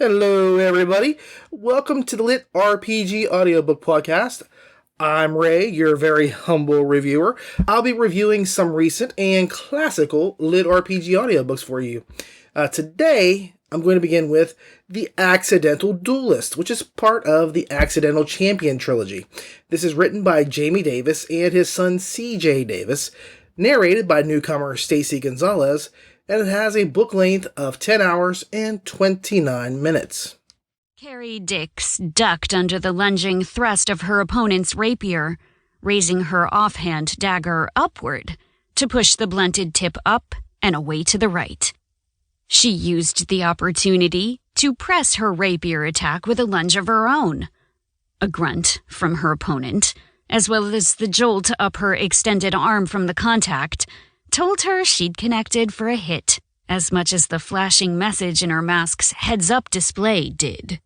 Hello, everybody. Welcome to the LitRPG Audiobook Podcast. I'm Ray, your very humble reviewer. I'll be reviewing some recent and classical LitRPG audiobooks for you. Today, I'm going to begin with The Accidental Duelist, which is part of the Accidental Champion Trilogy. This is written by Jamie Davis and his son C.J. Davis, narrated by newcomer Stacey Gonzalez, and it has a book length of 10 hours and 29 minutes. Carrie Dix ducked under the lunging thrust of her opponent's rapier, raising her offhand dagger upward to push the blunted tip up and away to the right. She used the opportunity to press her rapier attack with a lunge of her own. A grunt from her opponent, as well as the jolt up her extended arm from the contact, told her she'd connected for a hit, as much as the flashing message in her mask's heads-up display did.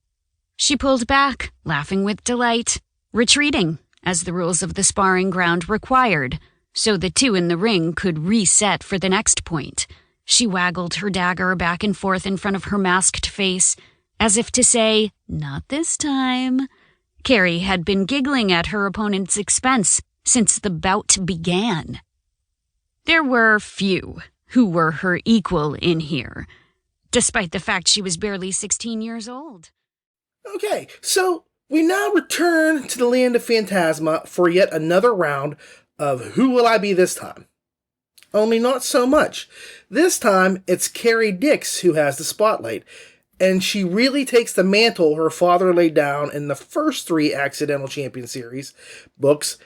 She pulled back, laughing with delight, retreating, as the rules of the sparring ground required, so the two in the ring could reset for the next point. She waggled her dagger back and forth in front of her masked face, as if to say, "Not this time." Carrie had been giggling at her opponent's expense since the bout began. There were few who were her equal in here, despite the fact she was barely 16 years old. Okay, so we now return to the land of Phantasma for yet another round of Who Will I Be This Time? Only not so much. This time, it's Carrie Dix who has the spotlight, and she really takes the mantle her father laid down in the first 3 Accidental Champion series books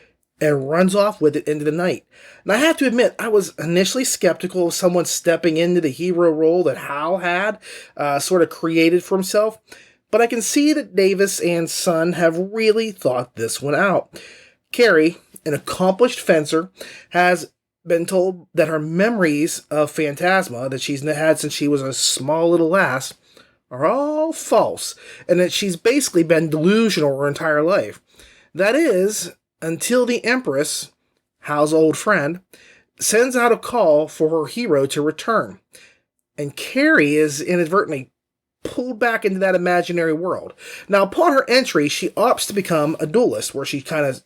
and runs off with it into the night. And I have to admit, I was initially skeptical of someone stepping into the hero role that Hal had sort of created for himself, but I can see that Davis and Son have really thought this one out. Carrie, an accomplished fencer, has been told that her memories of Phantasma that she's had since she was a small little lass are all false, and that she's basically been delusional her entire life. That is, until the Empress, Hal's old friend, sends out a call for her hero to return. And Carrie is inadvertently pulled back into that imaginary world. Now, upon her entry, she opts to become a duelist, where she kind of,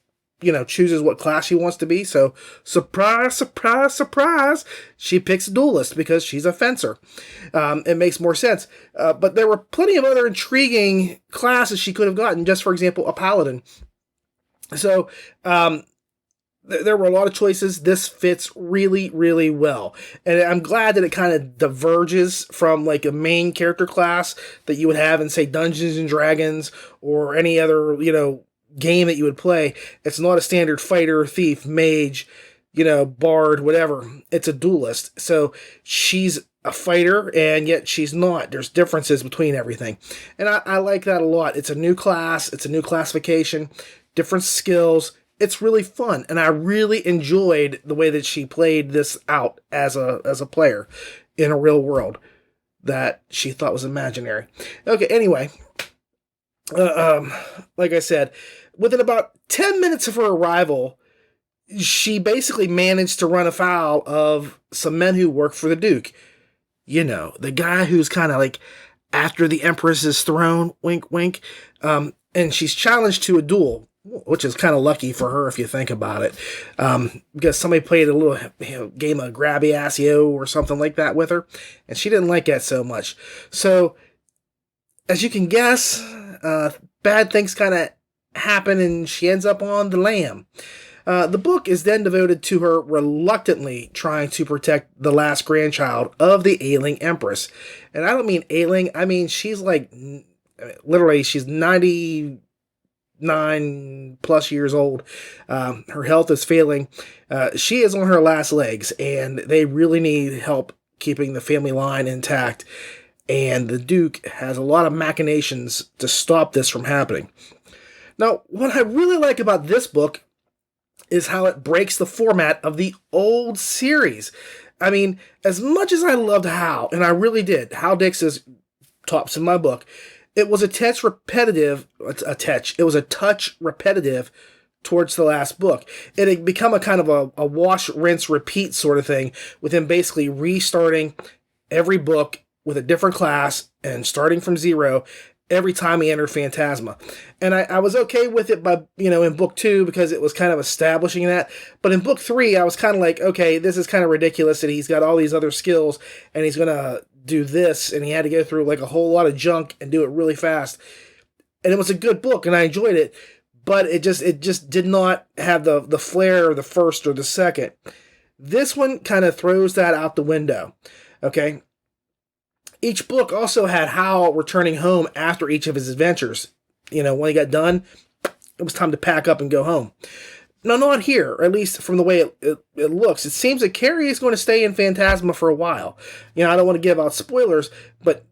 chooses what class she wants to be. So, surprise, surprise, surprise, she picks a duelist because she's a fencer. It makes more sense. But there were plenty of other intriguing classes she could have gotten, just for example, a paladin. So, there were a lot of choices. This fits really, really well. And I'm glad that it kind of diverges from like a main character class that you would have in, say, Dungeons and Dragons or any other, game that you would play. It's not a standard fighter, thief, mage, bard, whatever. It's a duelist. So she's a fighter, and yet she's not. There's differences between everything. And I like that a lot. It's a new class. It's a new classification. Different skills. It's really fun, and I really enjoyed the way that she played this out as a player in a real world that she thought was imaginary. Okay, anyway, like I said, within about 10 minutes of her arrival, she basically managed to run afoul of some men who work for the Duke. The guy who's kind of like after the Empress's throne, wink, wink, and she's challenged to a duel, which is kind of lucky for her if you think about it, because somebody played a little game of grabby-assio or something like that with her, and she didn't like that so much. So, as you can guess, bad things kind of happen, and she ends up on the lam. The book is then devoted to her reluctantly trying to protect the last grandchild of the ailing Empress. And I don't mean ailing, I mean she's like, literally, she's 99 plus years old. Her health is failing. She is on her last legs, and they really need help keeping the family line intact. And the Duke has a lot of machinations to stop this from happening. Now, what I really like about this book is how it breaks the format of the old series. I mean, as much as I loved Hal, and I really did, Hal Dix is tops in my book, it was a touch repetitive towards the last book. It had become a kind of a wash, rinse, repeat sort of thing, with him basically restarting every book with a different class and starting from zero every time he entered Phantasma. And I was okay with it by, in book 2 because it was kind of establishing that. But in book 3, I was kind of like, okay, this is kind of ridiculous that he's got all these other skills and he's going to do this. And he had to go through like a whole lot of junk and do it really fast. And it was a good book and I enjoyed it. But it just did not have the flair of the first or the second. This one kind of throws that out the window. Okay? Each book also had Hal returning home after each of his adventures. When he got done, it was time to pack up and go home. No, not here, or at least from the way it looks. It seems that Carrie is going to stay in Phantasma for a while. I don't want to give out spoilers, but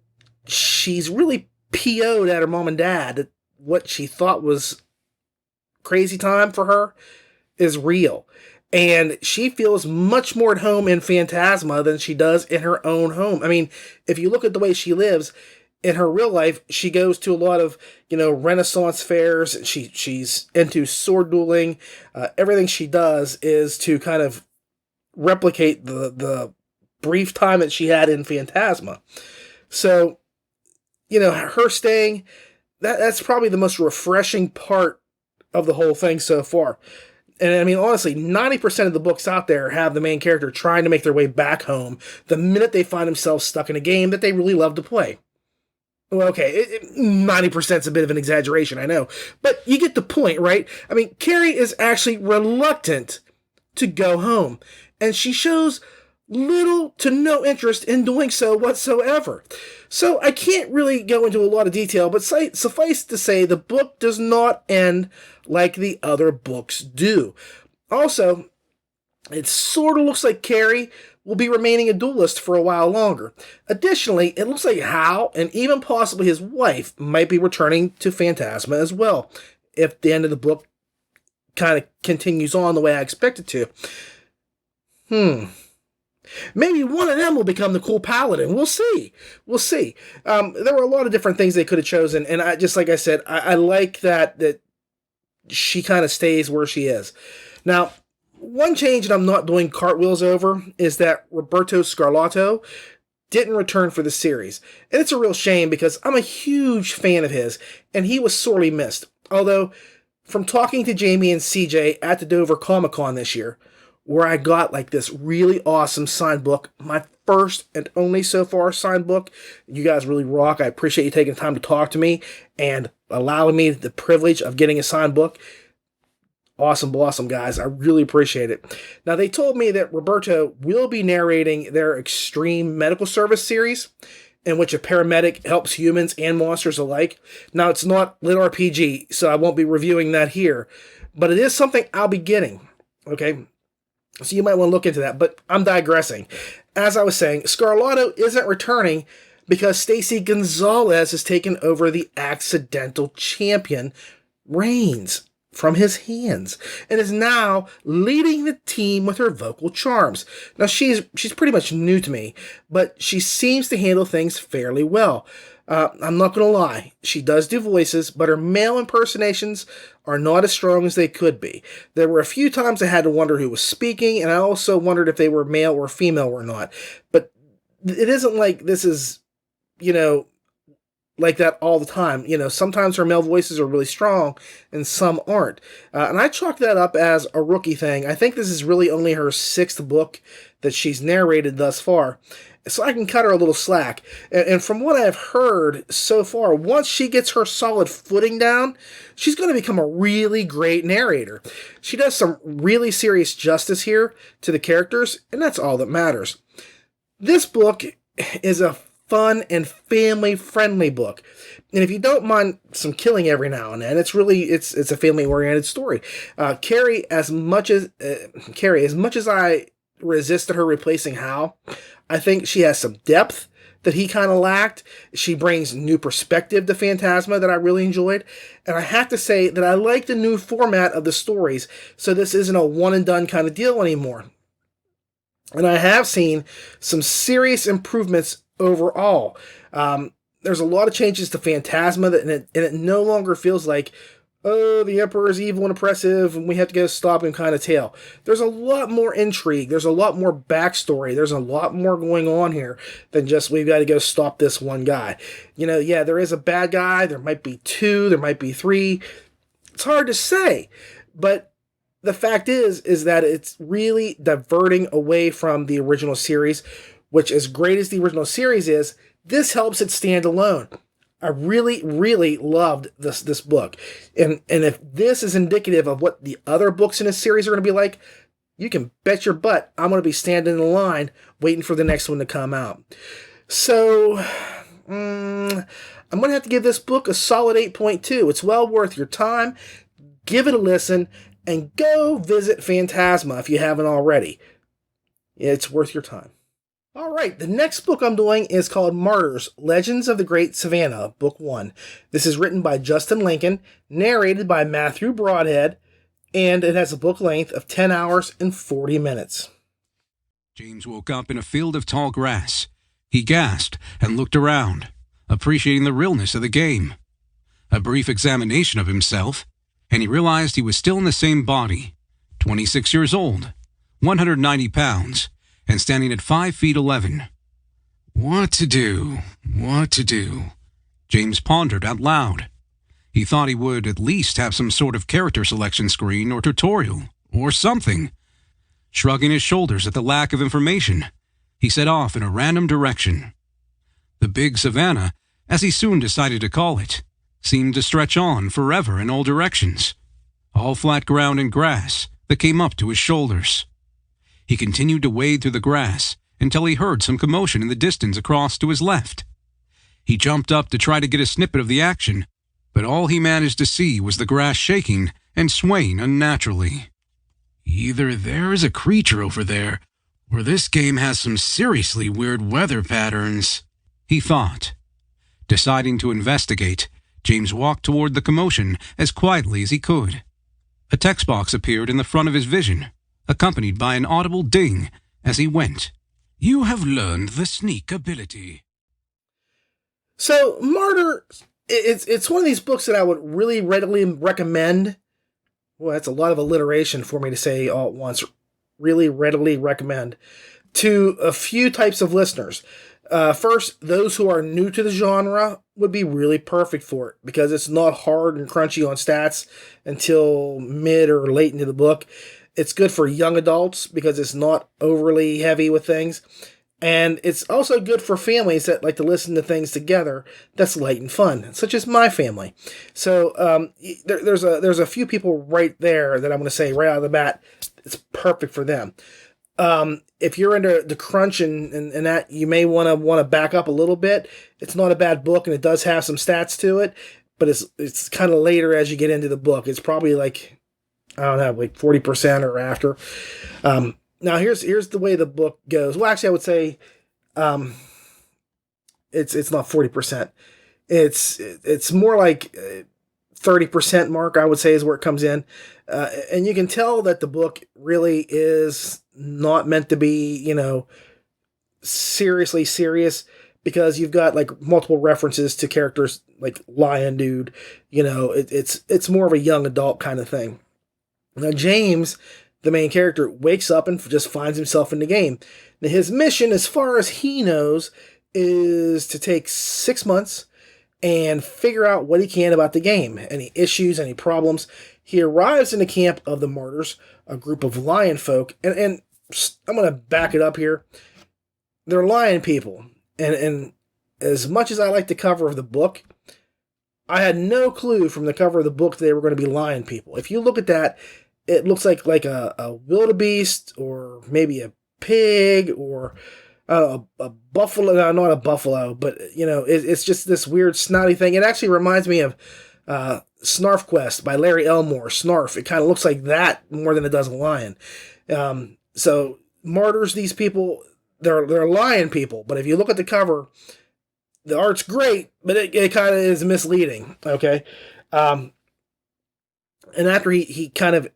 she's really PO'd at her mom and dad that what she thought was crazy time for her is real. And she feels much more at home in Phantasma than she does in her own home. I mean, if you look at the way she lives, in her real life, she goes to a lot of, Renaissance fairs. She's into sword dueling. Everything she does is to kind of replicate the brief time that she had in Phantasma. So, her staying, that's probably the most refreshing part of the whole thing so far. And I mean, honestly, 90% of the books out there have the main character trying to make their way back home the minute they find themselves stuck in a game that they really love to play. Well, okay, 90% is a bit of an exaggeration, I know. But you get the point, right? I mean, Carrie is actually reluctant to go home. And she shows little to no interest in doing so whatsoever. So I can't really go into a lot of detail, but suffice to say, the book does not end like the other books do. Also, it sort of looks like Carrie will be remaining a duelist for a while longer. Additionally, it looks like Hal, and even possibly his wife, might be returning to Phantasma as well, if the end of the book kind of continues on the way I expect it to. Maybe one of them will become the cool paladin. We'll see. There were a lot of different things they could have chosen, and I just like I said, I like that she kind of stays where she is. Now, one change that I'm not doing cartwheels over is that Roberto Scarlato didn't return for the series. And it's a real shame because I'm a huge fan of his, and he was sorely missed. Although, from talking to Jamie and CJ at the Dover Comic-Con this year, where I got like this really awesome signed book, my first and only so far signed book. You guys really rock. I appreciate you taking the time to talk to me and allowing me the privilege of getting a signed book. Awesome, guys. I really appreciate it. Now, they told me that Roberto will be narrating their Extreme Medical Service series, in which a paramedic helps humans and monsters alike. Now, it's not LitRPG, so I won't be reviewing that here, but it is something I'll be getting, okay? So you might want to look into that, but I'm digressing. As I was saying, Scarlato isn't returning because Stacey Gonzalez has taken over the Accidental Champion reins from his hands and is now leading the team with her vocal charms. Now, she's pretty much new to me, but she seems to handle things fairly well. I'm not going to lie. She does do voices, but her male impersonations are not as strong as they could be. There were a few times I had to wonder who was speaking, and I also wondered if they were male or female or not. But it isn't like this is, like that all the time. Sometimes her male voices are really strong, and some aren't. And I chalk that up as a rookie thing. I think this is really only her 6th book that she's narrated thus far. So I can cut her a little slack. And from what I've heard so far, once she gets her solid footing down, she's going to become a really great narrator. She does some really serious justice here to the characters, and that's all that matters. This book is a fun and family-friendly book. And if you don't mind some killing every now and then, it's a family-oriented story. Carrie, as much as I resisted her replacing Hal, I think she has some depth that he kind of lacked. She brings new perspective to Phantasma that I really enjoyed. And I have to say that I like the new format of the stories, so this isn't a one-and-done kind of deal anymore. And I have seen some serious improvements overall. There's a lot of changes to Phantasma, and it no longer feels like oh, the Emperor is evil and oppressive, and we have to go stop him kind of tale. There's a lot more intrigue. There's a lot more backstory. There's a lot more going on here than just we've got to go stop this one guy. Yeah, there is a bad guy. There might be two. There might be three. It's hard to say, but the fact is that it's really diverting away from the original series, which, as great as the original series is, this helps it stand alone. I really, really loved this book. And if this is indicative of what the other books in this series are going to be like, you can bet your butt I'm going to be standing in the line waiting for the next one to come out. So, I'm going to have to give this book a solid 8.2. It's well worth your time. Give it a listen, and go visit Phantasma if you haven't already. It's worth your time. All right, the next book I'm doing is called Martyrs, Legends of the Great Savanna, Book 1. This is written by Justin Lincoln, narrated by Matthew Broadhead, and it has a book length of 10 hours and 40 minutes. James woke up in a field of tall grass. He gasped and looked around, appreciating the realness of the game. A brief examination of himself, and he realized he was still in the same body, 26 years old, 190 pounds, and standing at 5 feet 11. What to do? What to do? James pondered out loud. He thought he would at least have some sort of character selection screen or tutorial, or something. Shrugging his shoulders at the lack of information, he set off in a random direction. The big Savanna, as he soon decided to call it, seemed to stretch on forever in all directions, all flat ground and grass that came up to his shoulders. He continued to wade through the grass until he heard some commotion in the distance across to his left. He jumped up to try to get a snippet of the action, but all he managed to see was the grass shaking and swaying unnaturally. Either there is a creature over there, or this game has some seriously weird weather patterns, he thought. Deciding to investigate, James walked toward the commotion as quietly as he could. A text box appeared in the front of his vision, accompanied by an audible ding as he went. You have learned the sneak ability. So, Martyrs, it's one of these books that I would really readily recommend. Well, that's a lot of alliteration for me to say all at once. Really readily recommend to a few types of listeners. First, those who are new to the genre would be really perfect for it because it's not hard and crunchy on stats until mid or late into the book. It's good for young adults because it's not overly heavy with things. And it's also good for families that like to listen to things together that's light and fun, such as my family. So there's a few people right there that I'm going to say right out of the bat, it's perfect for them. If you're into the crunch and that, you may want to back up a little bit. It's not a bad book, and it does have some stats to it, but it's kind of later as you get into the book. It's probably like, I don't know, like 40% or after. Now here's the way the book goes. Well, actually, I would say, it's not 40%. It's more like 30% mark, I would say, is where it comes in. And you can tell that the book really is not meant to be, seriously serious, because you've got like multiple references to characters like Lion Dude. It's more of a young adult kind of thing. Now, James, the main character, wakes up and just finds himself in the game. Now, his mission, as far as he knows, is to take 6 months and figure out what he can about the game. Any issues, any problems. He arrives in the camp of the Martyrs, a group of lion folk, and I'm going to back it up here. They're lion people. And as much as I like the cover of the book, I had no clue from the cover of the book that they were going to be lion people. If you look at that, it looks like a wildebeest, or maybe a pig, or a buffalo. No, not a buffalo, but it's just this weird snotty thing. It actually reminds me of Snarf Quest by Larry Elmore. Snarf. It kind of looks like that more than it does a lion. So Martyrs, these people, they're lion people. But if you look at the cover, the art's great, but it kind of is misleading. Okay. And after he kind of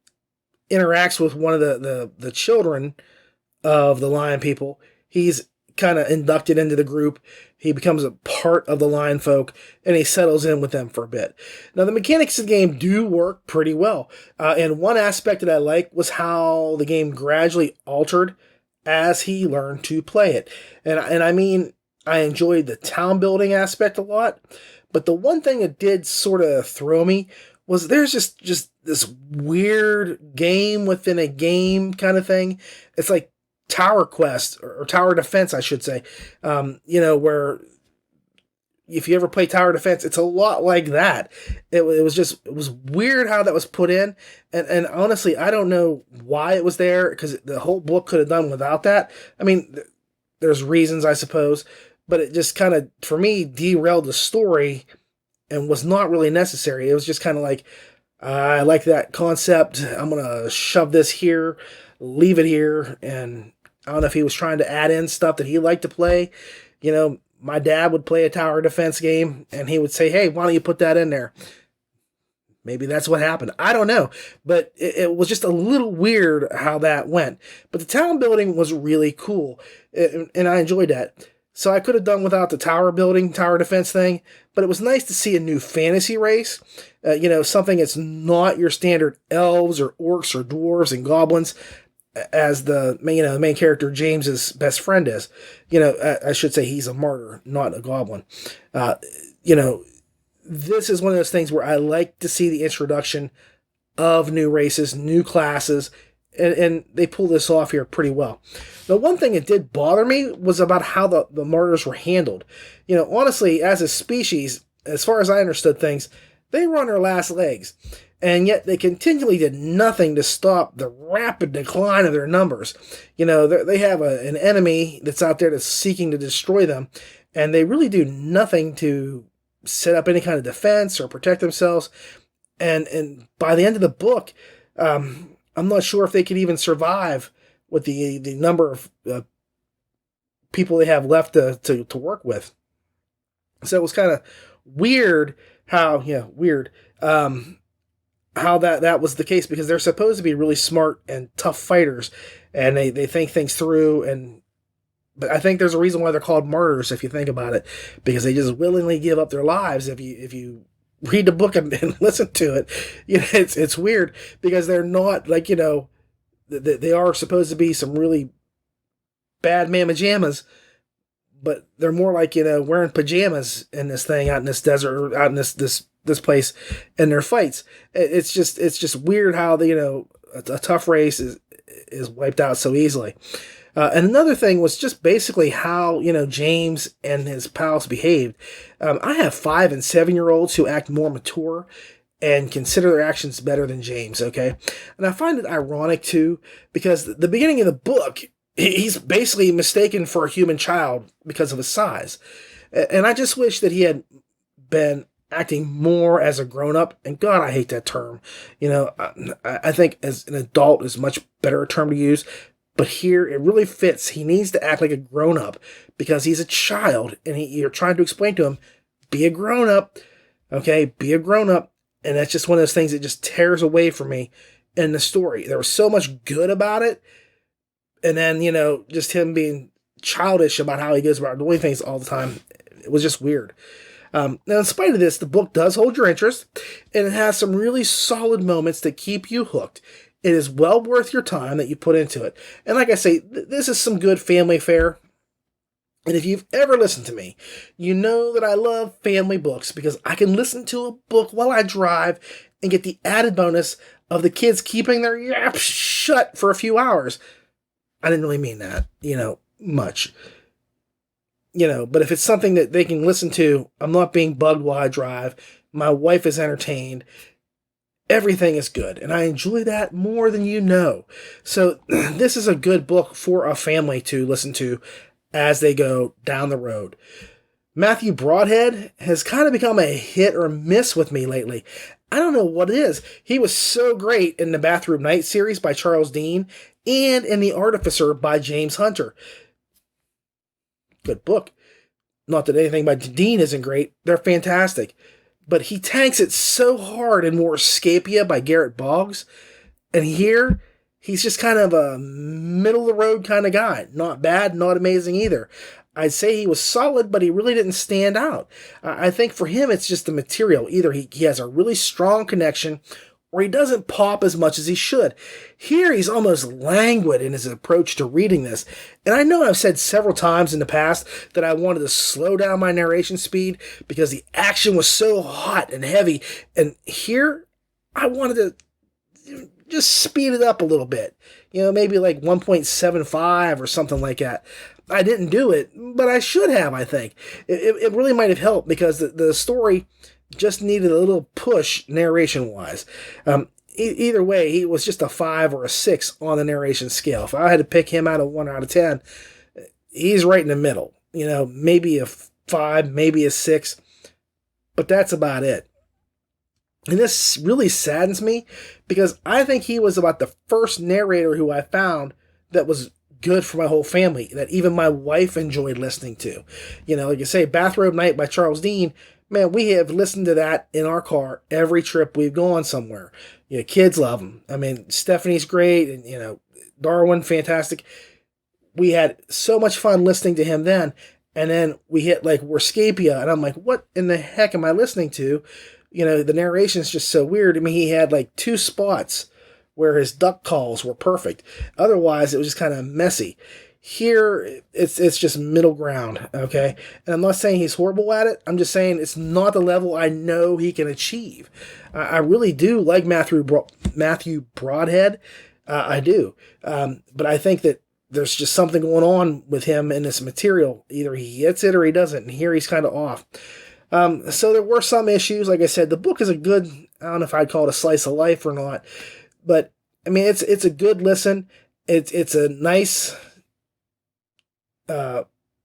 interacts with one of the children of the lion people, he's kind of inducted into the group. He becomes a part of the Lion Folk, and he settles in with them for a bit. Now, the mechanics of the game do work pretty well. And one aspect that I like was how the game gradually altered as he learned to play it. And I mean, I enjoyed the town building aspect a lot, but the one thing that did sort of throw me was there's just this weird game within a game kind of thing. It's like Tower Quest, or Tower Defense, I should say. Where if you ever play Tower Defense, it's a lot like that. It was weird how that was put in. And honestly, I don't know why it was there, because the whole book could have done without that. I mean, there's reasons, I suppose, but it just kind of, for me, derailed the story and was not really necessary. It was just kind of like, I like that concept. I'm going to shove this here, leave it here. And I don't know if he was trying to add in stuff that he liked to play. My dad would play a tower defense game, and he would say, hey, why don't you put that in there? Maybe that's what happened. I don't know. But it was just a little weird how that went. But the town building was really cool, and I enjoyed that. So I could have done without the tower building, tower defense thing, but it was nice to see a new fantasy race. Something that's not your standard elves or orcs or dwarves and goblins, as the main character James's best friend is. I should say he's a martyr, not a goblin. This is one of those things where I like to see the introduction of new races, new classes, and they pull this off here pretty well. The one thing that did bother me was about how the martyrs were handled. Honestly, as a species, as far as I understood things, they were on their last legs, and yet they continually did nothing to stop the rapid decline of their numbers. They have an enemy that's out there that's seeking to destroy them, and they really do nothing to set up any kind of defense or protect themselves. And by the end of the book, I'm not sure if they could even survive with the number of people they have left to work with. So it was kind of weird how that was the case, because they're supposed to be really smart and tough fighters, and they think things through. But I think there's a reason why they're called martyrs, if you think about it, because they just willingly give up their lives. If you read the book and listen to it, it's weird, because they're not like, they are supposed to be some really bad mamma jammas, but they're more like, wearing pajamas in this thing, out in this desert, or out in this place in their fights. It's just weird how a tough race is wiped out so easily. And another thing was just basically how, James and his pals behaved. I have 5 and 7-year-olds who act more mature and consider their actions better than James, okay? And I find it ironic, too, because the beginning of the book, he's basically mistaken for a human child because of his size. And I just wish that he had been acting more as a grown-up. And God, I hate that term. I think as an adult is much better a term to use. But here, it really fits. He needs to act like a grown-up because he's a child, and you're trying to explain to him, be a grown-up, okay? Be a grown-up. And that's just one of those things that just tears away from me in the story. There was so much good about it, and then, just him being childish about how he goes about doing things all the time. It was just weird. Now, in spite of this, the book does hold your interest, and it has some really solid moments that keep you hooked. It is well worth your time that you put into it. And like I say, this is some good family fare. And if you've ever listened to me, you know that I love family books, because I can listen to a book while I drive and get the added bonus of the kids keeping their yaps shut for a few hours. I didn't really mean that, much. But if it's something that they can listen to, I'm not being bugged while I drive. My wife is entertained. Everything is good, and I enjoy that more than you know. So this is a good book for a family to listen to as they go down the road. Matthew Broadhead has kind of become a hit or miss with me lately. I don't know what it is. He was so great in the Bathroom Night series by Charles Dean and in The Artificer by James Hunter. Good book. Not that anything by Dean isn't great. They're fantastic. But he tanks it so hard in War Scapia by Garrett Boggs. And here, He's just kind of a middle-of-the-road kind of guy. Not bad, not amazing either. I'd say he was solid, but he really didn't stand out. I think for him, it's just the material. Either he has a really strong connection, or he doesn't pop as much as he should. Here, he's almost languid in his approach to reading this. And I know I've said several times in the past that I wanted to slow down my narration speed because the action was so hot and heavy. And here, I wanted to just speed it up a little bit. Maybe like 1.75 or something like that. I didn't do it, but I should have, I think. It really might have helped because the story just needed a little push narration-wise. Either way, he was just a 5 or a 6 on the narration scale. If I had to pick him out of 1 out of 10, he's right in the middle. Maybe a 5, maybe a 6, but that's about it. And this really saddens me because I think he was about the first narrator who I found that was good for my whole family, that even my wife enjoyed listening to. Like you say, Bathrobe Night by Charles Dean, man, we have listened to that in our car every trip we've gone somewhere. Kids love him. I mean, Stephanie's great, and, Darwin, fantastic. We had so much fun listening to him then, and then we hit, like, Worscapia, and I'm like, what in the heck am I listening to? The narration's just so weird. I mean, he had, like, 2 spots where his duck calls were perfect. Otherwise, it was just kind of messy. Here, it's just middle ground, okay? And I'm not saying he's horrible at it. I'm just saying it's not the level I know he can achieve. I really do like Matthew Broadhead. I do. But I think that there's just something going on with him in this material. Either he gets it or he doesn't. And here he's kind of off. So there were some issues. Like I said, the book is a good, I don't know if I'd call it a slice of life or not. But, I mean, it's a good listen. It's a nice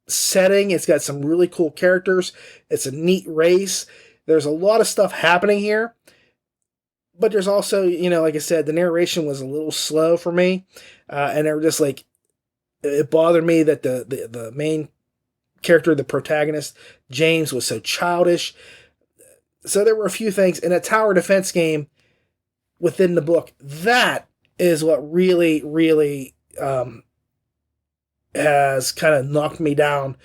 setting. It's got some really cool characters. It's a neat race. There's a lot of stuff happening here. But there's also, like I said, the narration was a little slow for me. And they were just like, it bothered me that the main character, the protagonist, James, was so childish. So there were a few things in a tower defense game within the book. That is what really, really has kind of knocked me down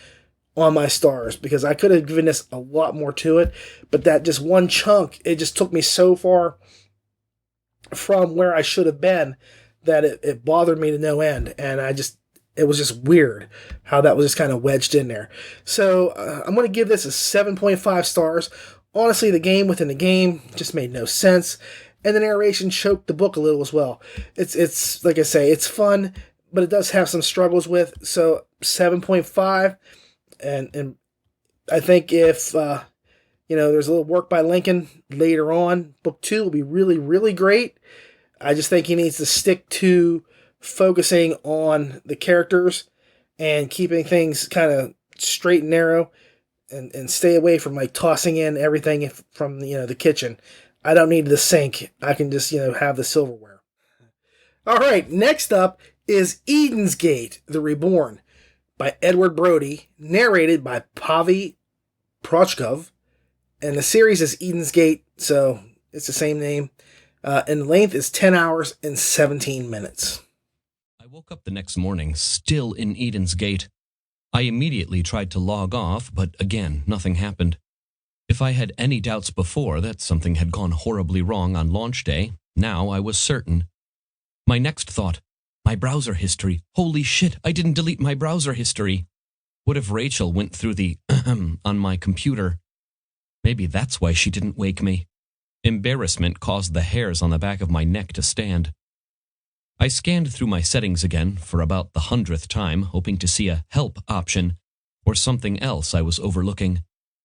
on my stars, because I could have given this a lot more to it, but that just one chunk, it just took me so far from where I should have been that it bothered me to no end, and it was just weird how that was just kind of wedged in there. So I'm going to give this a 7.5 stars. Honestly, the game within the game just made no sense, and the narration choked the book a little as well. It's like I say, it's fun, but it does have some struggles with, so 7.5, and I think if there's a little work by Lincoln later on, book 2 will be really, really great. I just think he needs to stick to focusing on the characters and keeping things kind of straight and narrow, and stay away from like tossing in everything from the kitchen. I don't need the sink. I can just have the silverware. All right, next up is Eden's Gate: The Reborn by Edward Brody, narrated by Pavi Prochkov, and the series is Eden's Gate, so it's the same name. And the length is 10 hours and 17 minutes. I woke up the next morning, still in Eden's Gate. I immediately tried to log off, but again, nothing happened. If I had any doubts before that something had gone horribly wrong on launch day, now I was certain. My next thought, my browser history. Holy shit, I didn't delete my browser history. What if Rachel went through the on my computer? Maybe that's why she didn't wake me. Embarrassment caused the hairs on the back of my neck to stand. I scanned through my settings again for about the 100th time, hoping to see a help option or something else I was overlooking,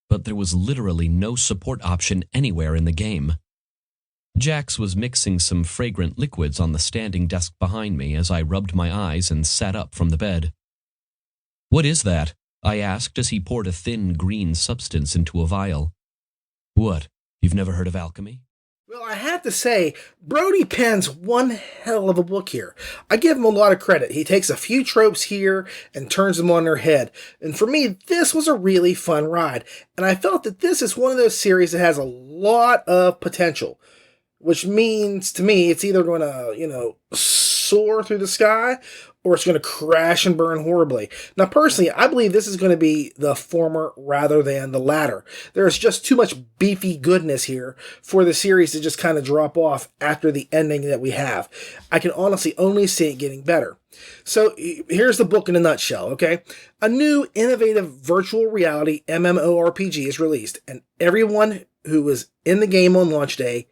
but there was literally no support option anywhere in the game. Jax was mixing some fragrant liquids on the standing desk behind me as I rubbed my eyes and sat up from the bed. "What is that?" I asked as he poured a thin green substance into a vial. "What? You've never heard of alchemy?" Well, I have to say, Brody pens one hell of a book here. I give him a lot of credit. He takes a few tropes here and turns them on their head. And for me, this was a really fun ride. And I felt that this is one of those series that has a lot of potential. which means to me it's either going to, soar through the sky or it's going to crash and burn horribly. Now, personally, I believe this is going to be the former rather than the latter. There's just too much beefy goodness here for the series to just kind of drop off after the ending that we have. I can honestly only see it getting better. So here's the book in a nutshell, okay? A new innovative virtual reality MMORPG is released, and everyone who was in the game on launch day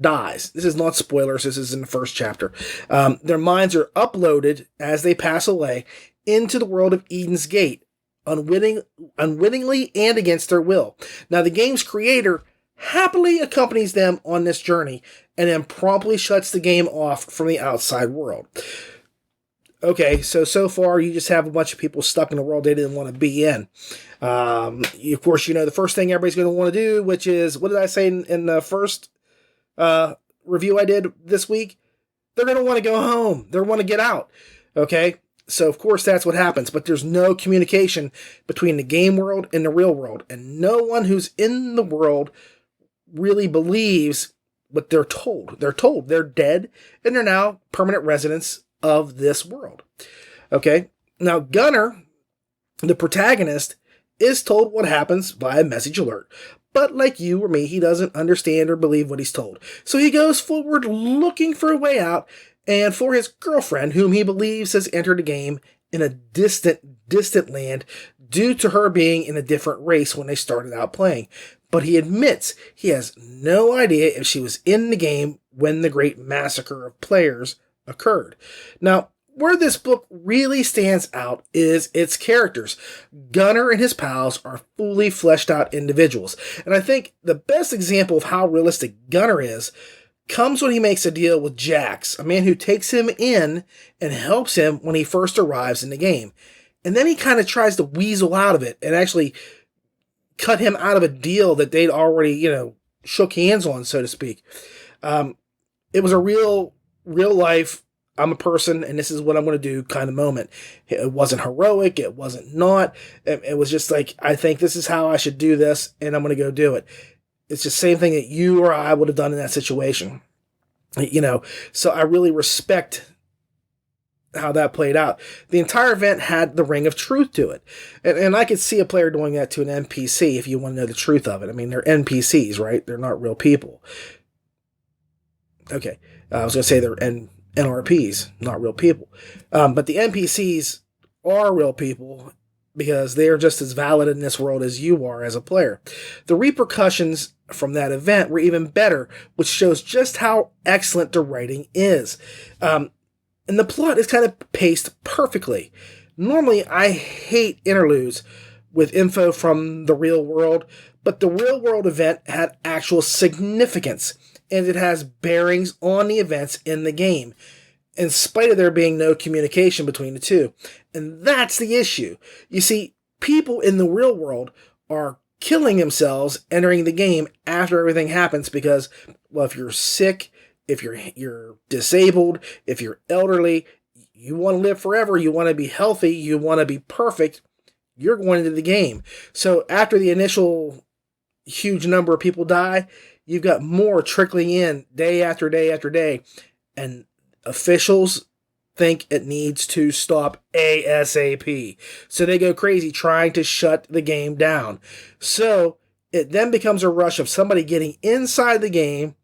dies. This is not spoilers. This is in the first chapter. Their minds are uploaded as they pass away into the world of Eden's Gate, unwittingly and against their will. Now, the game's creator happily accompanies them on this journey and then promptly shuts the game off from the outside world. Okay, so far you just have a bunch of people stuck in a world they didn't want to be in. Of course, the first thing everybody's going to want to do, which is, what did I say in the first review I did this week? They're going to want to go home. They want to get out. Okay? So, of course, that's what happens. But there's no communication between the game world and the real world. And no one who's in the world really believes what they're told. They're told they're dead and they're now permanent residents of this world. Okay? Now, Gunnar, the protagonist, is told what happens by a message alert. But like you or me, he doesn't understand or believe what he's told. So he goes forward looking for a way out and for his girlfriend, whom he believes has entered the game in a distant land due to her being in a different race when they started out playing. But he admits he has no idea if she was in the game when the great massacre of players occurred. Now, where this book really stands out is its characters. Gunnar and his pals are fully fleshed out individuals. And I think the best example of how realistic Gunnar is comes when he makes a deal with Jax, a man who takes him in and helps him when he first arrives in the game. And then he kind of tries to weasel out of it and actually cut him out of a deal that they'd already, shook hands on, so to speak. It was a real life, I'm a person and this is what I'm going to do kind of moment. It wasn't heroic. It wasn't not. It was just like, I think this is how I should do this and I'm going to go do it. It's the same thing that you or I would have done in that situation. So I really respect how that played out. The entire event had the ring of truth to it. And I could see a player doing that to an NPC if you want to know the truth of it. I mean, they're NPCs, right? They're not real people. Okay. I was going to say they're NRPs, not real people. But the NPCs are real people because they are just as valid in this world as you are as a player. The repercussions from that event were even better, which shows just how excellent the writing is. And the plot is kind of paced perfectly. Normally, I hate interludes with info from the real world, but the real world event had actual significance, and it has bearings on the events in the game, in spite of there being no communication between the two. And that's the issue. You see, people in the real world are killing themselves entering the game after everything happens because, well, if you're sick, if you're disabled, if you're elderly, you want to live forever, you want to be healthy, you want to be perfect, you're going into the game. So after the initial huge number of people die, you've got more trickling in day after day after day. And officials think it needs to stop ASAP. So they go crazy trying to shut the game down. So it then becomes a rush of somebody getting inside the game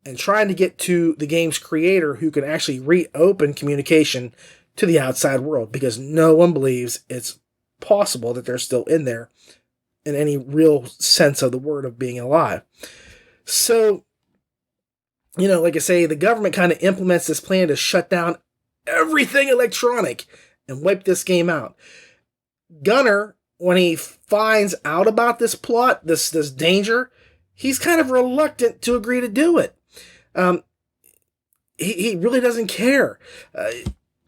and trying to get to the game's creator who can actually reopen communication to the outside world because no one believes it's possible that they're still in there in any real sense of the word of being alive. So, like I say, the government kind of implements this plan to shut down everything electronic and wipe this game out. Gunnar, when he finds out about this plot, this danger, he's kind of reluctant to agree to do it. He really doesn't care.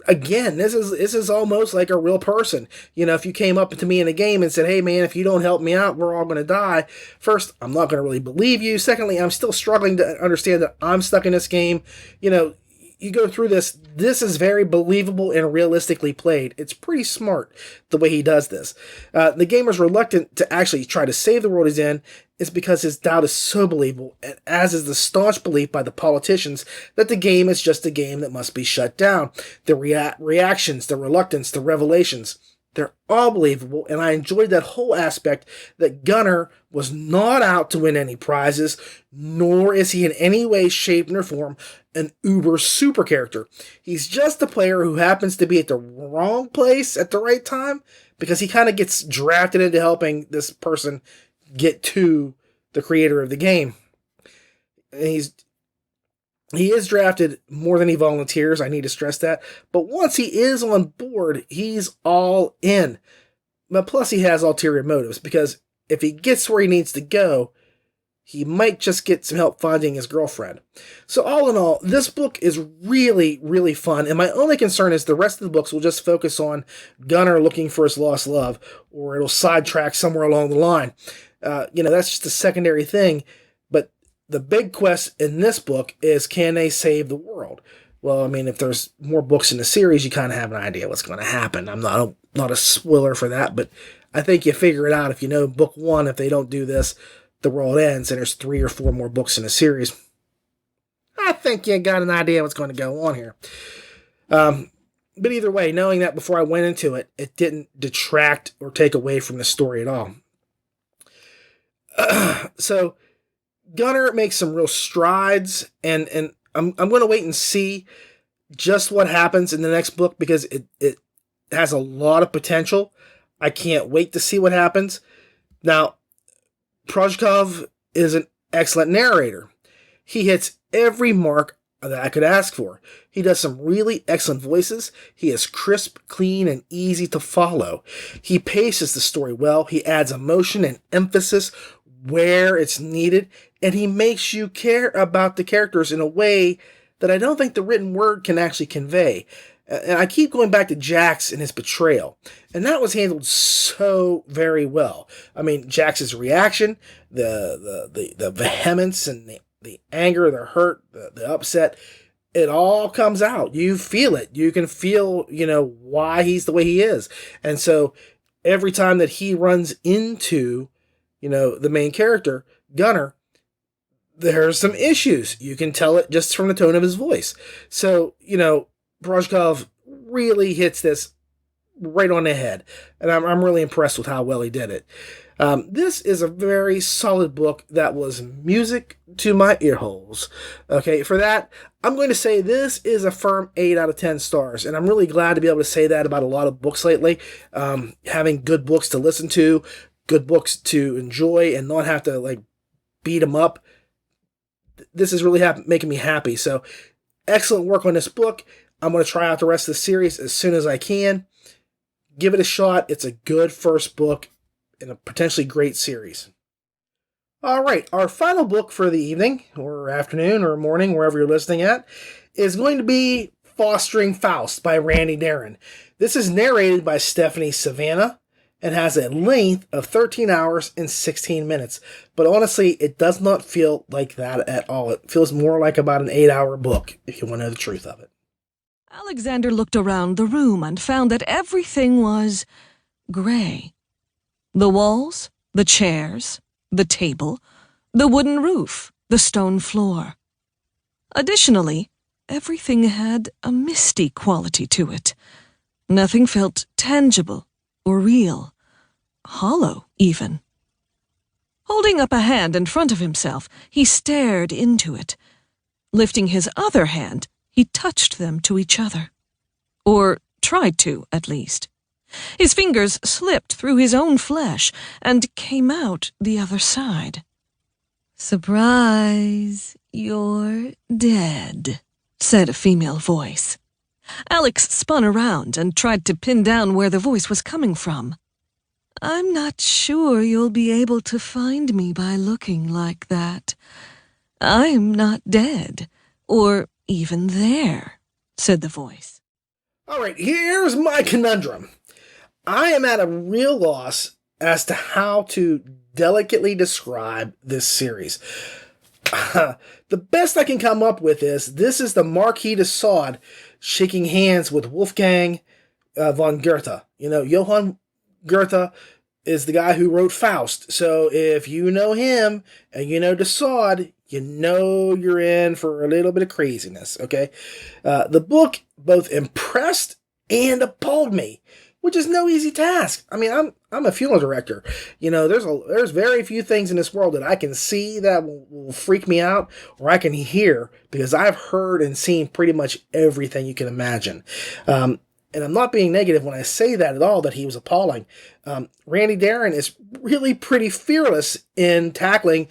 Again, this is almost like a real person. If you came up to me in a game and said, hey man, if you don't help me out, we're all going to die. First, I'm not going to really believe you. Secondly, I'm still struggling to understand that I'm stuck in this game. You go through this. This is very believable and realistically played. It's pretty smart the way he does this. The gamer's reluctant to actually try to save the world he's in, is because his doubt is so believable, as is the staunch belief by the politicians that the game is just a game that must be shut down. The reactions, the reluctance, the revelations, they're all believable, and I enjoyed that whole aspect that Gunnar was not out to win any prizes, nor is he in any way, shape, nor form an uber super character. He's just a player who happens to be at the wrong place at the right time, because he kind of gets drafted into helping this person get to the creator of the game. And he is drafted more than he volunteers, I need to stress that. But once he is on board, he's all in. But plus he has ulterior motives, because if he gets where he needs to go, he might just get some help finding his girlfriend. So all in all, this book is really, really fun, and my only concern is the rest of the books will just focus on Gunnar looking for his lost love, or it'll sidetrack somewhere along the line. That's just a secondary thing, but the big quest in this book is, can they save the world? Well, I mean, if there's more books in the series, you kind of have an idea what's going to happen. I'm not a spoiler for that, but I think you figure it out if you know book 1, if they don't do this, the world ends, and there's 3 or 4 more books in the series. I think you got an idea what's going to go on here. But either way, knowing that before I went into it, it didn't detract or take away from the story at all. So Gunnar makes some real strides, and I'm going to wait and see just what happens in the next book, because it has a lot of potential. I can't wait to see what happens. Now, Prozhkov is an excellent narrator. He hits every mark that I could ask for. He does some really excellent voices. He is crisp, clean, and easy to follow. He paces the story well. He adds emotion and emphasis where it's needed, and he makes you care about the characters in a way that I don't think the written word can actually convey. And I keep going back to Jax and his betrayal, and that was handled so very well. I mean, Jax's reaction, the vehemence and the anger, the hurt, the upset, it all comes out. You feel it. You can feel, why he's the way he is. And so every time that he runs into, the main character, Gunnar, there's some issues. You can tell it just from the tone of his voice. So, Prozhkov really hits this right on the head, and I'm really impressed with how well he did it. This is a very solid book that was music to my ear holes. Okay, for that, I'm going to say this is a firm 8 out of 10 stars, and I'm really glad to be able to say that about a lot of books lately. Having good books to listen to, good books to enjoy, and not have to beat them up. This is really making me happy. So, excellent work on this book. I'm going to try out the rest of the series as soon as I can. Give it a shot. It's a good first book in a potentially great series. All right, our final book for the evening, or afternoon, or morning, wherever you're listening at, is going to be Fostering Faust by Randy Darren. This is narrated by Stephanie Savanna and has a length of 13 hours and 16 minutes. But honestly, it does not feel like that at all. It feels more like about an 8-hour book, if you want to know the truth of it. Alexander looked around the room and found that everything was gray. The walls, the chairs, the table, the wooden roof, the stone floor. Additionally, everything had a misty quality to it. Nothing felt tangible or real, hollow even. Holding up a hand in front of himself, he stared into it. Lifting his other hand, he touched them to each other. Or tried to, at least. His fingers slipped through his own flesh and came out the other side. "Surprise, you're dead," said a female voice. Alex spun around and tried to pin down where the voice was coming from. "I'm not sure you'll be able to find me by looking like that. I'm not dead, or even there," said the voice. All right, here's my conundrum. I am at a real loss as to how to delicately describe this series. The best I can come up with is, this is the Marquis de Sade shaking hands with Wolfgang von Goethe. Johann Goethe is the guy who wrote Faust. So if you know him and you know Desaad, you know you're in for a little bit of craziness, okay? The book both impressed and appalled me, which is no easy task. I mean, I'm a funeral director. You know, there's very few things in this world that I can see that will freak me out, or I can hear, because I've heard and seen pretty much everything you can imagine. And I'm not being negative when I say that at all, that he was appalling. Randy Darren is really pretty fearless in tackling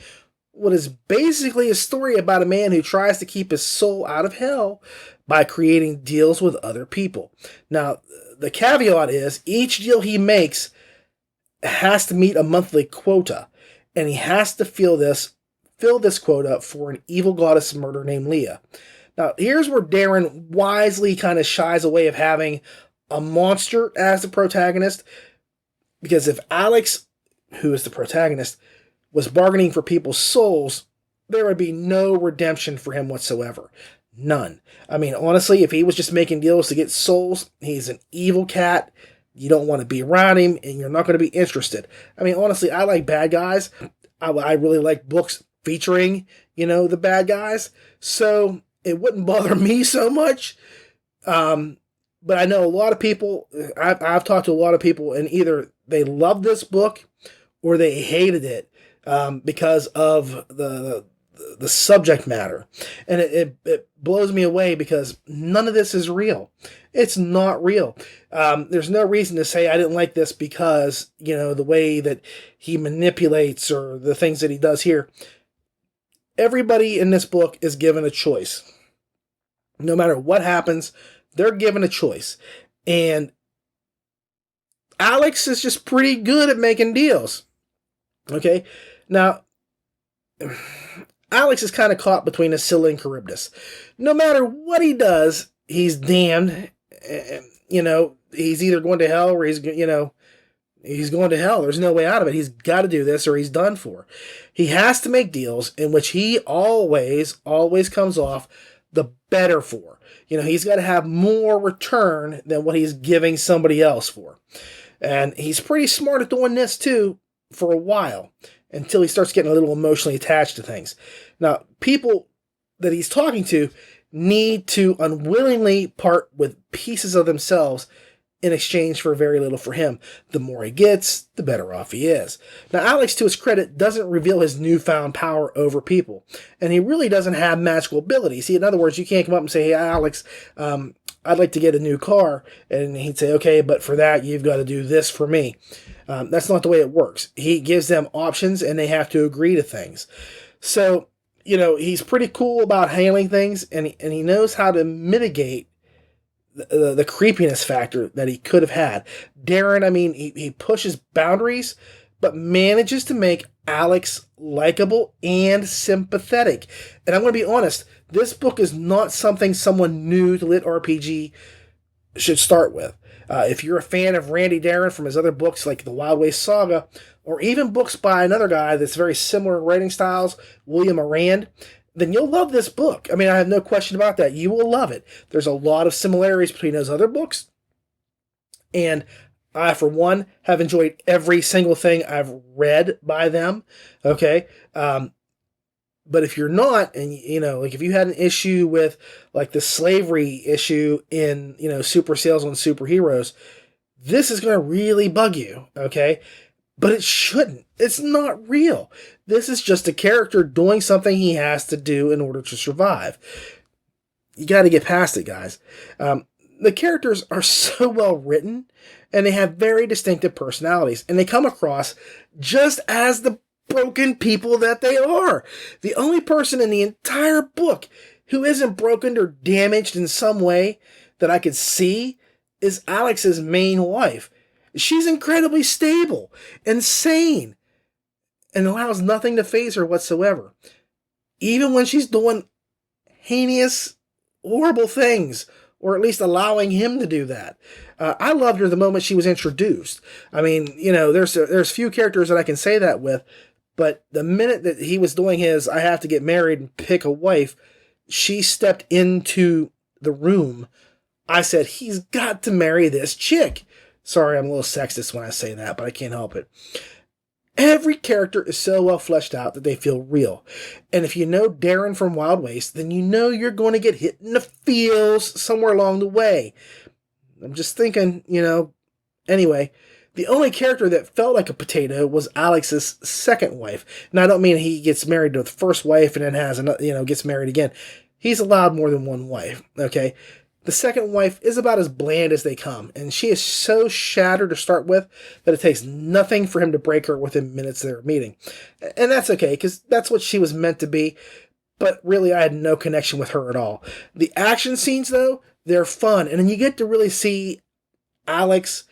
what is basically a story about a man who tries to keep his soul out of hell by creating deals with other people. Now, the caveat is each deal he makes has to meet a monthly quota, and he has to fill this quota for an evil goddess murder named Leah. Now, here's where Darren wisely kind of shies away of having a monster as the protagonist, because if Alex, who is the protagonist, was bargaining for people's souls, there would be no redemption for him whatsoever. None. I mean, honestly, if he was just making deals to get souls, he's an evil cat. You don't want to be around him, and you're not going to be interested. I mean, honestly, I like bad guys. I really like books featuring, the bad guys. So it wouldn't bother me so much. But I know a lot of people, I've talked to a lot of people, and either they love this book or they hated it because of the subject matter. And it blows me away because none of this is real. It's not real. There's no reason to say I didn't like this because, the way that he manipulates or the things that he does here. Everybody in this book is given a choice. No matter what happens, they're given a choice. And Alex is just pretty good at making deals. Okay? Now, Alex is kind of caught between Scylla and Charybdis. No matter what he does, he's damned. He's either going to hell or he's going to hell. There's no way out of it. He's got to do this or he's done for. He has to make deals in which he always comes off the better for. He's got to have more return than what he's giving somebody else for. And he's pretty smart at doing this too for a while, until he starts getting a little emotionally attached to things. Now, people that he's talking to need to unwillingly part with pieces of themselves in exchange for very little for him. The more he gets, the better off he is. Now, Alex, to his credit, doesn't reveal his newfound power over people, and he really doesn't have magical abilities. See, in other words, you can't come up and say, "Hey, Alex, I'd like to get a new car," and he'd say, "Okay, but for that, you've got to do this for me." That's not the way it works. He gives them options, and they have to agree to things. So, he's pretty cool about handling things, and he knows how to mitigate the creepiness factor that he could have had. Darren, he pushes boundaries, but manages to make Alex likable and sympathetic. And I'm going to be honest, this book is not something someone new to LitRPG should start with. If you're a fan of Randy Darren from his other books like the Wild Waste Saga, or even books by another guy that's very similar writing styles, William Arand, then you'll love this book. I have no question about that. You will love it. There's a lot of similarities between those other books. And I, for one, have enjoyed every single thing I've read by them. Okay? But if you're not, and if you had an issue with like the slavery issue in, Super Sales on Superheroes, this is going to really bug you, okay? But it shouldn't. It's not real. This is just a character doing something he has to do in order to survive. You got to get past it, guys. The characters are so well written, and they have very distinctive personalities, and they come across just as the broken people that they are. The only person in the entire book who isn't broken or damaged in some way that I could see is Alex's main wife. She's incredibly stable and sane and allows nothing to faze her whatsoever. Even when she's doing heinous, horrible things, or at least allowing him to do that. I loved her the moment she was introduced. There's few characters that I can say that with, but the minute that he was doing his, I have to get married and pick a wife, she stepped into the room. I said, he's got to marry this chick. Sorry, I'm a little sexist when I say that, but I can't help it. Every character is so well fleshed out that they feel real. And if you know Darren from Wild Waste, then you know you're going to get hit in the feels somewhere along the way. I'm just thinking, Anyway, the only character that felt like a potato was Alex's second wife. And I don't mean he gets married to the first wife and then has another, gets married again. He's allowed more than one wife, okay? The second wife is about as bland as they come, and she is so shattered to start with that it takes nothing for him to break her within minutes of their meeting. And that's okay, because that's what she was meant to be, but really I had no connection with her at all. The action scenes, though, they're fun, and then you get to really see Alex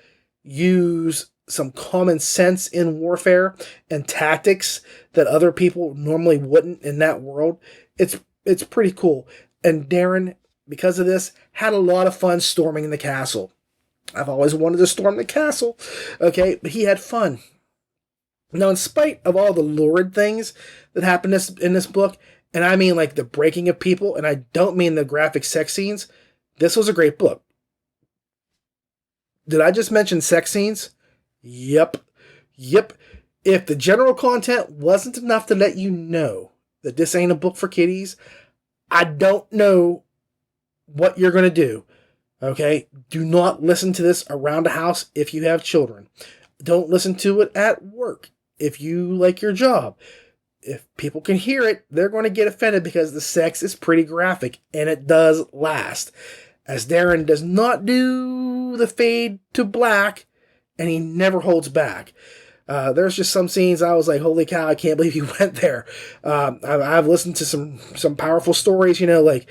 use some common sense in warfare and tactics that other people normally wouldn't in that world. It's pretty cool. And Darren, because of this, had a lot of fun storming the castle. I've always wanted to storm the castle, okay? But he had fun. Now, in spite of all the lurid things that happen in this book, and I mean like the breaking of people, and I don't mean the graphic sex scenes, this was a great book. Did I just mention sex scenes? Yep. If the general content wasn't enough to let you know that this ain't a book for kiddies, I don't know what you're going to do. Okay? Do not listen to this around the house if you have children. Don't listen to it at work if you like your job. If people can hear it, they're going to get offended because the sex is pretty graphic and it does last. As Darren does not do the fade to black and he never holds back. There's just some scenes I was like, holy cow, I can't believe you went there. I've listened to some powerful stories, like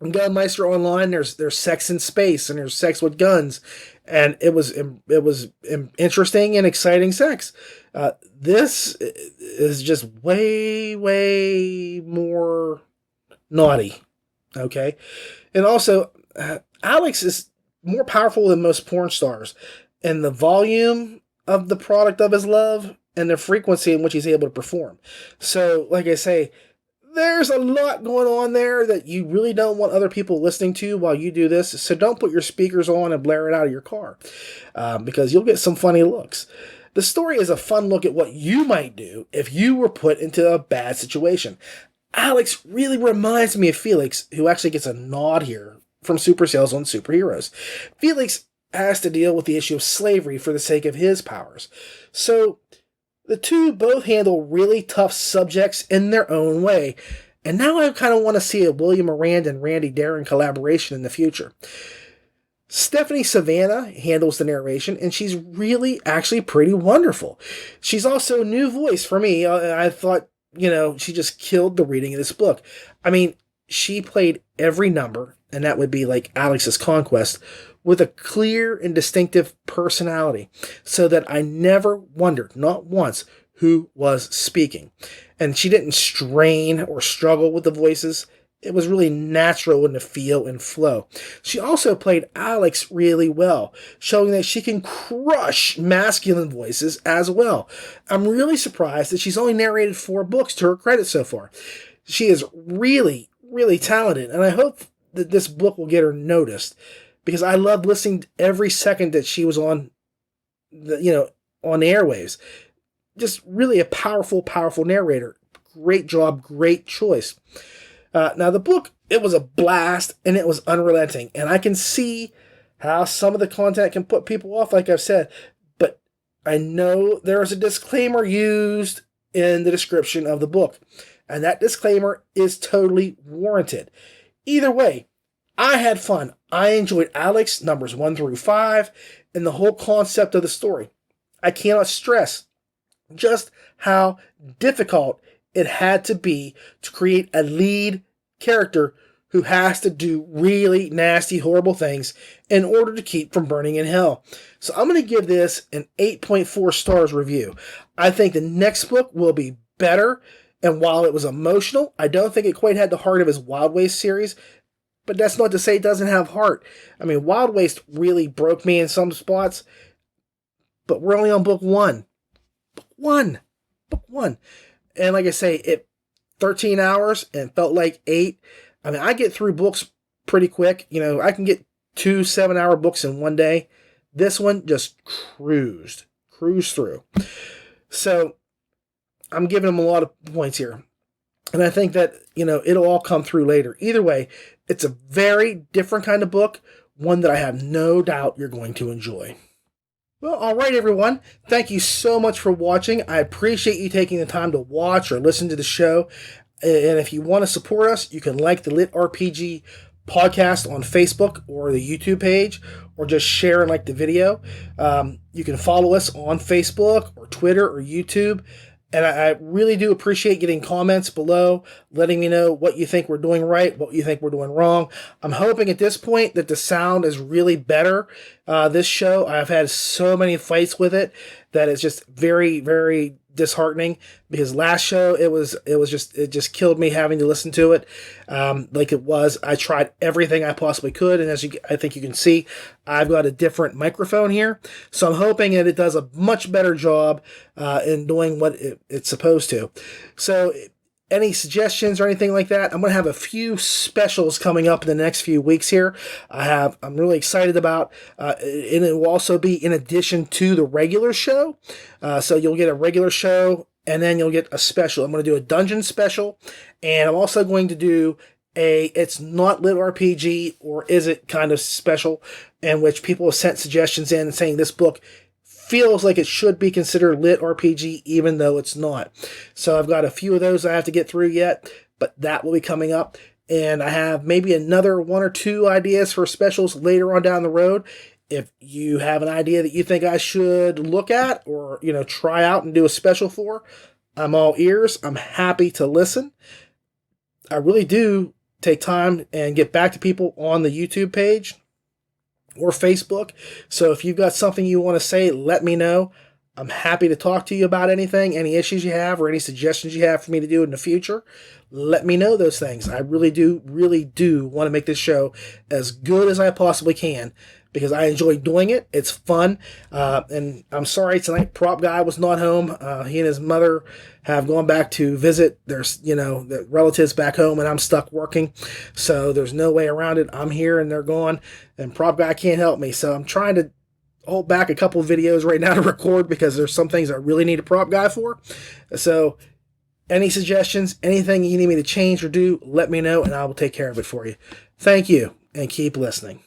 Gunmeister Online, there's sex in space and there's sex with guns, and it was interesting and exciting sex. This is just way more naughty, okay? And also, Alex is more powerful than most porn stars, and the volume of the product of his love and the frequency in which he's able to perform. So, like I say, there's a lot going on there that you really don't want other people listening to while you do this. So don't put your speakers on and blare it out of your car, because you'll get some funny looks. The story is a fun look at what you might do if you were put into a bad situation. Alex really reminds me of Felix, who actually gets a nod here from Super Sales on Superheroes. Felix has to deal with the issue of slavery for the sake of his powers. So the two both handle really tough subjects in their own way. And now I kind of want to see a William Morand and Randy Darren collaboration in the future. Stephanie Savanna handles the narration, and she's really actually pretty wonderful. She's also a new voice for me. I thought, she just killed the reading of this book. I mean, she played every number, and that would be like Alex's Conquest, with a clear and distinctive personality, so that I never wondered, not once, who was speaking. And she didn't strain or struggle with the voices. It was really natural in the feel and flow. She also played Alex really well, showing that she can crush masculine voices as well. I'm really surprised that she's only narrated 4 books to her credit so far. She is really talented, and I hope that this book will get her noticed, because I loved listening every second that she was on on the airwaves. Just really a powerful narrator. Great job, great choice. Now, the book, it was a blast, and it was unrelenting. And I can see how some of the content can put people off, like I've said. But I know there is a disclaimer used in the description of the book. And that disclaimer is totally warranted. Either way, I had fun. I enjoyed Alex, numbers 1 through 5, and the whole concept of the story. I cannot stress just how difficult it had to be to create a lead character who has to do really nasty, horrible things in order to keep from burning in hell. So I'm going to give this an 8.4 stars review. I think the next book will be better, and while it was emotional, I don't think it quite had the heart of his Wild Waste series, but that's not to say it doesn't have heart. I mean, Wild Waste really broke me in some spots, but we're only on book 1. Book one. And like I say, it 13 hours and felt like 8. I mean, I get through books pretty quick. I can get 2 7-hour books in one day. This one just cruised through. So I'm giving them a lot of points here. And I think that, it'll all come through later. Either way, it's a very different kind of book, one that I have no doubt you're going to enjoy. Well, all right, everyone. Thank you so much for watching. I appreciate you taking the time to watch or listen to the show. And if you want to support us, you can like the LitRPG Podcast on Facebook or the YouTube page, or just share and like the video. You can follow us on Facebook or Twitter or YouTube. And I really do appreciate getting comments below, letting me know what you think we're doing right, what you think we're doing wrong. I'm hoping at this point that the sound is really better. This show, I've had so many fights with it that it's just very, very disheartening, because last show it just killed me having to listen to it like it was. I tried everything I possibly could, and I think you can see, I've got a different microphone here, so I'm hoping that it does a much better job in doing what it's supposed to. So any suggestions or anything like that, I'm going to have a few specials coming up in the next few weeks here. I'm really excited about, and it will also be in addition to the regular show. So you'll get a regular show, and then you'll get a special. I'm going to do a dungeon special, and I'm also going to do it's not lit RPG, or is it kind of special, in which people have sent suggestions in saying this book feels like it should be considered lit RPG, even though it's not. So I've got a few of those I have to get through yet, but that will be coming up. And I have maybe another 1 or 2 ideas for specials later on down the road. If you have an idea that you think I should look at or, try out and do a special for, I'm all ears. I'm happy to listen. I really do take time and get back to people on the YouTube page or Facebook. So if you've got something you want to say, let me know. I'm happy to talk to you about anything, any issues you have, or any suggestions you have for me to do in the future. Let me know those things. I really do want to make this show as good as I possibly can, because I enjoy doing it. It's fun. And I'm sorry tonight Prop Guy was not home. He and his mother have gone back to visit their relatives back home, and I'm stuck working. So there's no way around it. I'm here and they're gone, and Prop Guy can't help me. So I'm trying to hold back a couple of videos right now to record, because there's some things I really need a Prop Guy for. So any suggestions, anything you need me to change or do, let me know, and I will take care of it for you. Thank you, and keep listening.